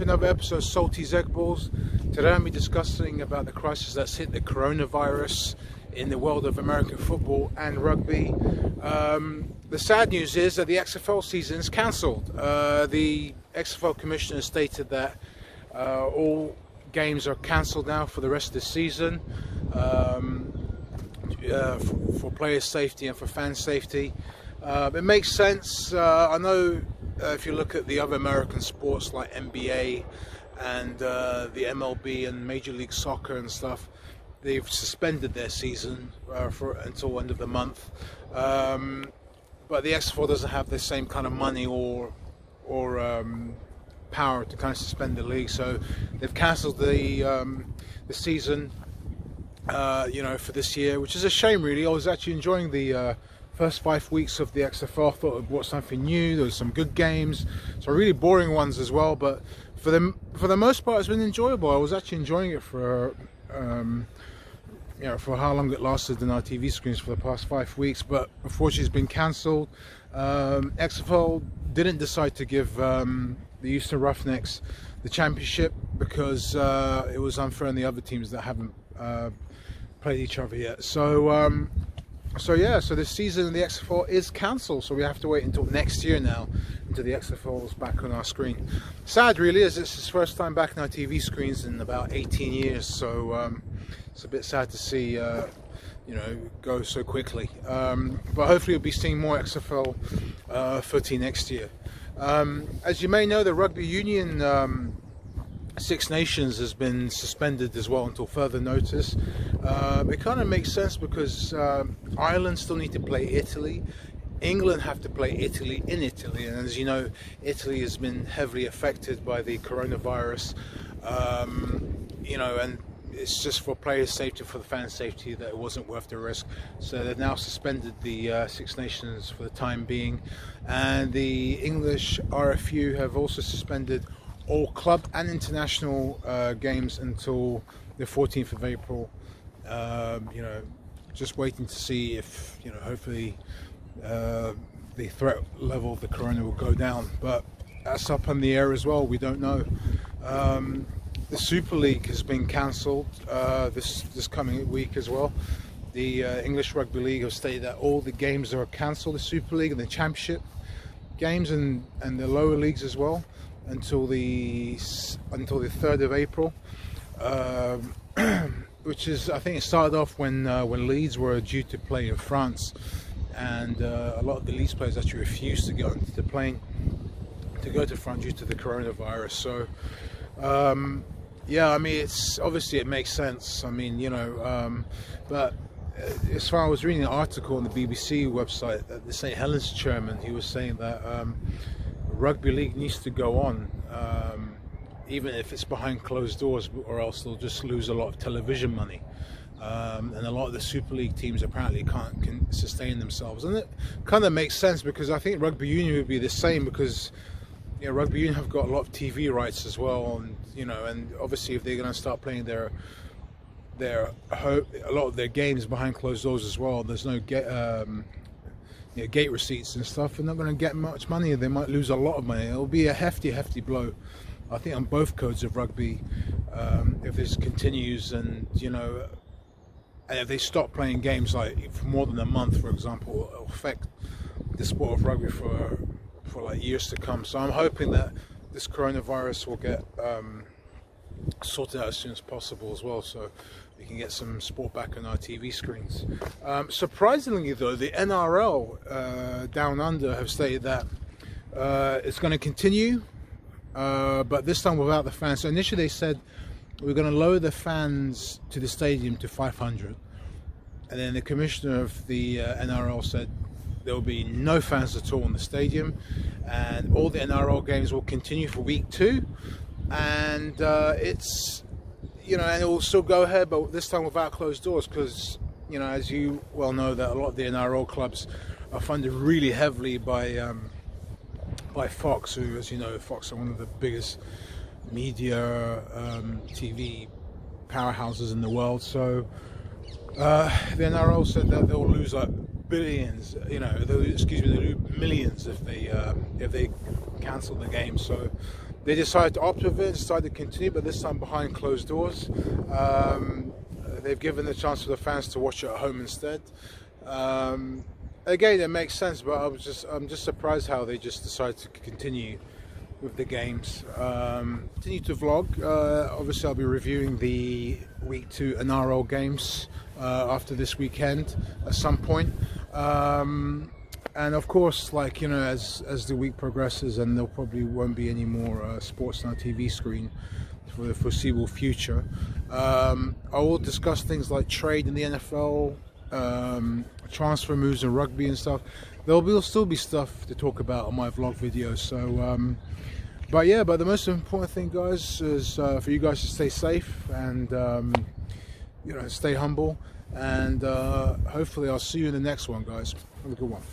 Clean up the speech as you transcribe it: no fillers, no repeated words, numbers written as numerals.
to another episode of Salty Egg Balls. Today I'll be discussing about the crisis that's hit the coronavirus in the world of American football and rugby. The sad news is that the XFL season is cancelled. The XFL commissioner stated that all games are cancelled now for the rest of the season, for player safety and for fan safety. It makes sense. I know if you look at the other American sports like NBA and the MLB and Major League Soccer and stuff, they've suspended their season until end of the month. But the XFL doesn't have the same kind of money or power to kind of suspend the league, so they've cancelled the season, for this year, which is a shame really. I was actually enjoying the first 5 weeks of the XFL. I thought I'd watch something new. There was some good games, some really boring ones as well, but for the most part it's been enjoyable. I was actually enjoying it for for how long it lasted on our TV screens for the past 5 weeks, but unfortunately it's been cancelled. XFL didn't decide to give the Houston Roughnecks the championship because it was unfair on the other teams that haven't played each other yet. So this season in the XFL is cancelled, so we have to wait until next year now until the XFL is back on our screen. Sad really, as it's his first time back on our TV screens in about 18 years, so it's a bit sad to see go so quickly, but hopefully we'll be seeing more XFL footy next year. As you may know, the Rugby Union Six Nations has been suspended as well until further notice. It kind of makes sense because Ireland still need to play Italy. England have to play Italy in Italy, and as you know, Italy has been heavily affected by the coronavirus. And it's just for players' safety, for the fans' safety, that it wasn't worth the risk. So they've now suspended the Six Nations for the time being, and the English RFU have also suspended all club and international games until the 14th of April. Just waiting to see if, hopefully the threat level of the corona will go down, but that's up in the air as well. We don't know. The Super League has been cancelled this coming week as well. The English Rugby League have stated that all the games are cancelled, the Super League and the Championship games and the lower leagues as well, until the 3rd of April, which is, I think it started off when Leeds were due to play in France, and a lot of the Leeds players actually refused to go onto the plane to go to France due to the coronavirus. So it's obviously, it makes sense. But as far as I was reading an article on the BBC website, the St Helens chairman, he was saying that rugby league needs to go on, even if it's behind closed doors, or else they'll just lose a lot of television money. And a lot of the Super League teams apparently can't sustain themselves, and it kind of makes sense because I think Rugby Union would be the same, because Rugby Union have got a lot of TV rights as well, and obviously if they're going to start playing a lot of their games behind closed doors as well, there's no gate receipts and stuff, they're not going to get much money. They might lose a lot of money. It'll be a hefty blow, I think, on both codes of rugby if this continues, and and if they stop playing games like for more than a month, for example, it'll affect the sport of rugby for like years to come. So I'm hoping that this coronavirus will get sorted out as soon as possible as well, so we can get some sport back on our TV screens. Surprisingly though, the NRL down under have stated that it's going to continue, but this time without the fans. So initially they said we're going to lower the fans to the stadium to 500, and then the commissioner of the NRL said there will be no fans at all in the stadium, and all the NRL games will continue for week 2, and it's and it will still go ahead, but this time without closed doors, because as you well know, that a lot of the NRL clubs are funded really heavily by Fox, who, as you know, Fox are one of the biggest media TV powerhouses in the world. So the NRL said that they'll lose like billions, they'll lose millions if they cancel the game. So they decided to opt with it, decided to continue, but this time behind closed doors. They've given the chance for the fans to watch it at home instead. Again, it makes sense, but I'm just surprised how they just decided to continue with the games. Continue to vlog. Obviously, I'll be reviewing the week 2 NRL games after this weekend at some point. And of course, like, you know, as the week progresses, and there probably won't be any more sports on our TV screen for the foreseeable future, I will discuss things like trade in the NFL, transfer moves in rugby and stuff. There'll still be stuff to talk about on my vlog videos. So but yeah, but the most important thing, guys, is for you guys to stay safe and you know, stay humble, and hopefully I'll see you in the next one, guys. Have a good one.